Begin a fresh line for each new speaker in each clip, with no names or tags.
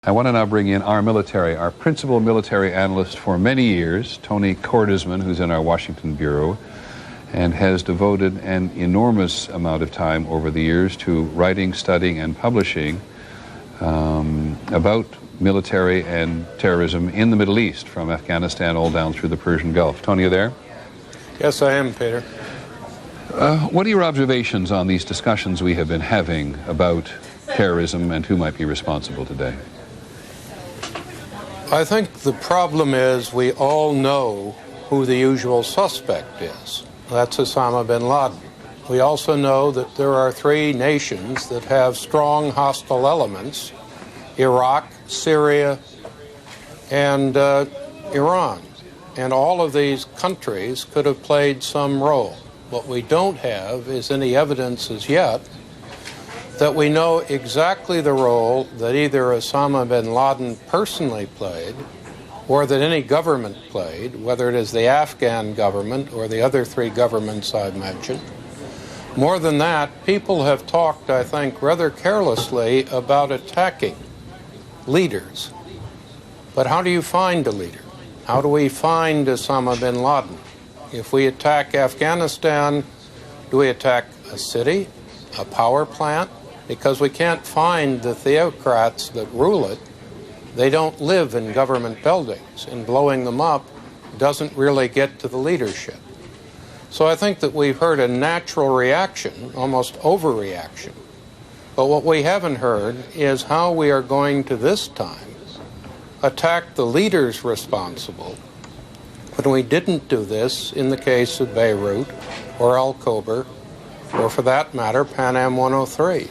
I want to now bring in our principal military analyst for many years, Tony Cordesman, who's in our Washington bureau and has devoted an enormous amount of time over the years to writing, studying, and publishing about military and terrorism in the Middle East, from Afghanistan all down through the Persian Gulf. Tony, are you there?
Yes, I am, Peter.
What are your observations on these discussions we have been having about terrorism and who might be responsible today?
I think the problem is we all know who the usual suspect is. That's Osama bin Laden. We also know that there are three nations that have strong hostile elements: Iraq, Syria, and Iran. And all of these countries could have played some role. What we don't have is any evidence as yet that we know exactly the role that either Osama bin Laden personally played or that any government played, whether it is the Afghan government or the other three governments I've mentioned. More than that, people have talked, I think, rather carelessly about attacking leaders. But how do you find a leader? How do we find Osama bin Laden? If we attack Afghanistan, do we attack a city, a power plant? Because we can't find the theocrats that rule it. They don't live in government buildings, and blowing them up doesn't really get to the leadership. So I think that we've heard a natural reaction, almost overreaction. But what we haven't heard is how we are going to this time attack the leaders responsible when we didn't do this in the case of Beirut or Al-Kobar, or for that matter, Pan Am 103.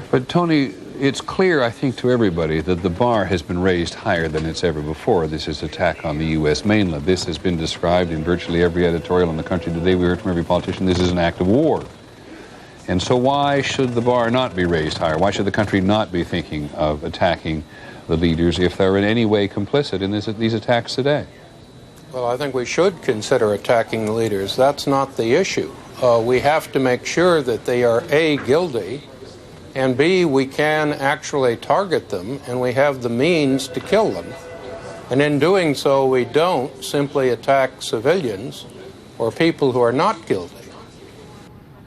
But Tony, it's clear, I think, to everybody that the bar has been raised higher than it's ever before. This is attack on the U.S. mainland. This has been described in virtually every editorial in the country today. We heard from every politician this is an act of war. And so why should the bar not be raised higher? Why should the country not be thinking of attacking the leaders if they're in any way complicit in these attacks today?
Well, I think we should consider attacking the leaders. That's not the issue. We have to make sure that they are A, guilty, and B, we can actually target them, and we have the means to kill them. And in doing so, we don't simply attack civilians or people who are not guilty.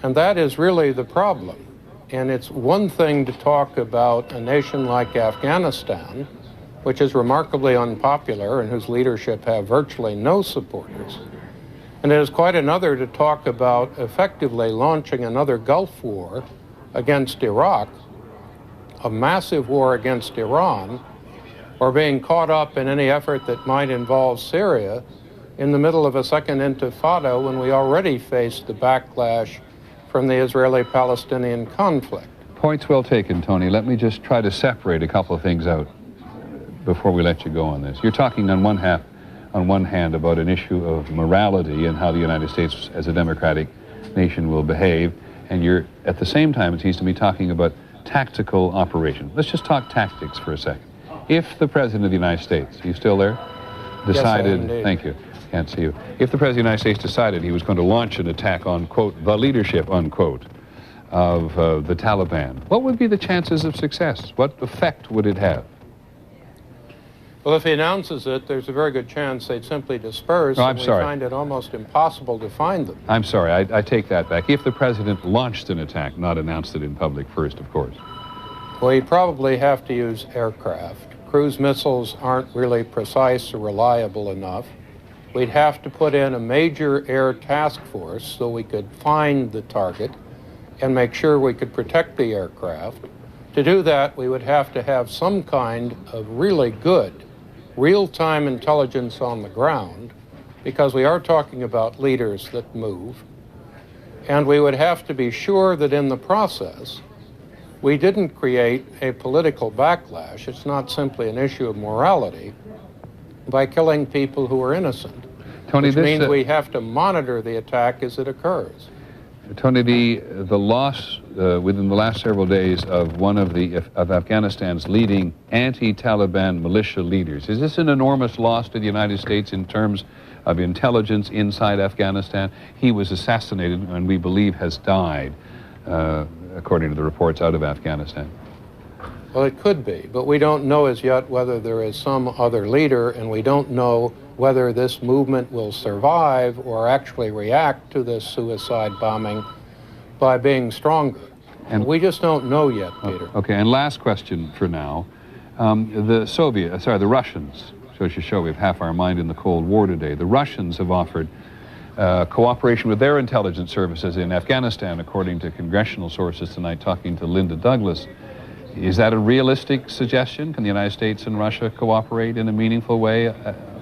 And that is really the problem. And it's one thing to talk about a nation like Afghanistan, which is remarkably unpopular and whose leadership have virtually no supporters. And it is quite another to talk about effectively launching another Gulf war against Iraq, a massive war against Iran, or being caught up in any effort that might involve Syria in the middle of a second intifada when we already face the backlash from the Israeli-Palestinian conflict.
Points well taken, Tony. Let me just try to separate a couple of things out before we let you go on this. You're talking on one hand about an issue of morality and how the United States as a democratic nation will behave, and you're at the same time, it seems to me, talking about tactical operation. Let's just talk tactics for a second. If the President of the United States, are you still there? Decided,
yes,
thank you, can't see you. If the President of the United States decided he was going to launch an attack on, quote, the leadership, unquote, of the Taliban, what would be the chances of success? What effect would it have?
Well, if he announces it, there's a very good chance they'd simply disperse,
and
we find it almost impossible to find them.
I'm sorry, I take that back. If the President launched an attack, not announced it in public first, of course.
Well, he'd probably have to use aircraft. Cruise missiles aren't really precise or reliable enough. We'd have to put in a major air task force so we could find the target and make sure we could protect the aircraft. To do that, we would have to have some kind of really good real-time intelligence on the ground, because we are talking about leaders that move, and we would have to be sure that in the process we didn't create a political backlash. It's not simply an issue of morality by killing people who are innocent,
Tony,
which means we have to monitor the attack as it occurs.
Tony, the loss within the last several days of one of Afghanistan's leading anti-Taliban militia leaders, is this an enormous loss to the United States in terms of intelligence inside Afghanistan? He was assassinated and we believe has died, according to the reports out of Afghanistan.
Well, it could be, but we don't know as yet whether there is some other leader, and we don't know whether this movement will survive or actually react to this suicide bombing by being stronger. And we just don't know yet, Peter.
Okay, and last question for now. The Russians, so to show we have half our mind in the Cold War today, the Russians have offered cooperation with their intelligence services in Afghanistan, according to congressional sources tonight, talking to Linda Douglas. Is that a realistic suggestion? Can the United States and Russia cooperate in a meaningful way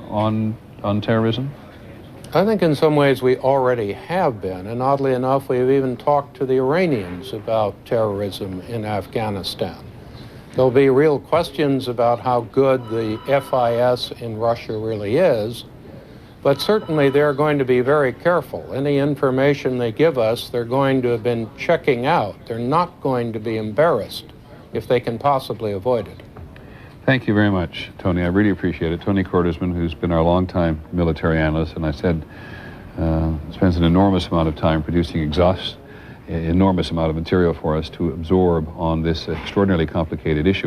on terrorism?
I think in some ways we already have been, and oddly enough, we have even talked to the Iranians about terrorism in Afghanistan. There'll be real questions about how good the FIS in Russia really is, but certainly they're going to be very careful. Any information they give us, they're going to have been checking out. They're not going to be embarrassed if they can possibly avoid it.
Thank you very much, Tony. I really appreciate it. Tony Cordesman, who's been our longtime military analyst, and I said spends an enormous amount of time producing enormous amount of material for us to absorb on this extraordinarily complicated issue.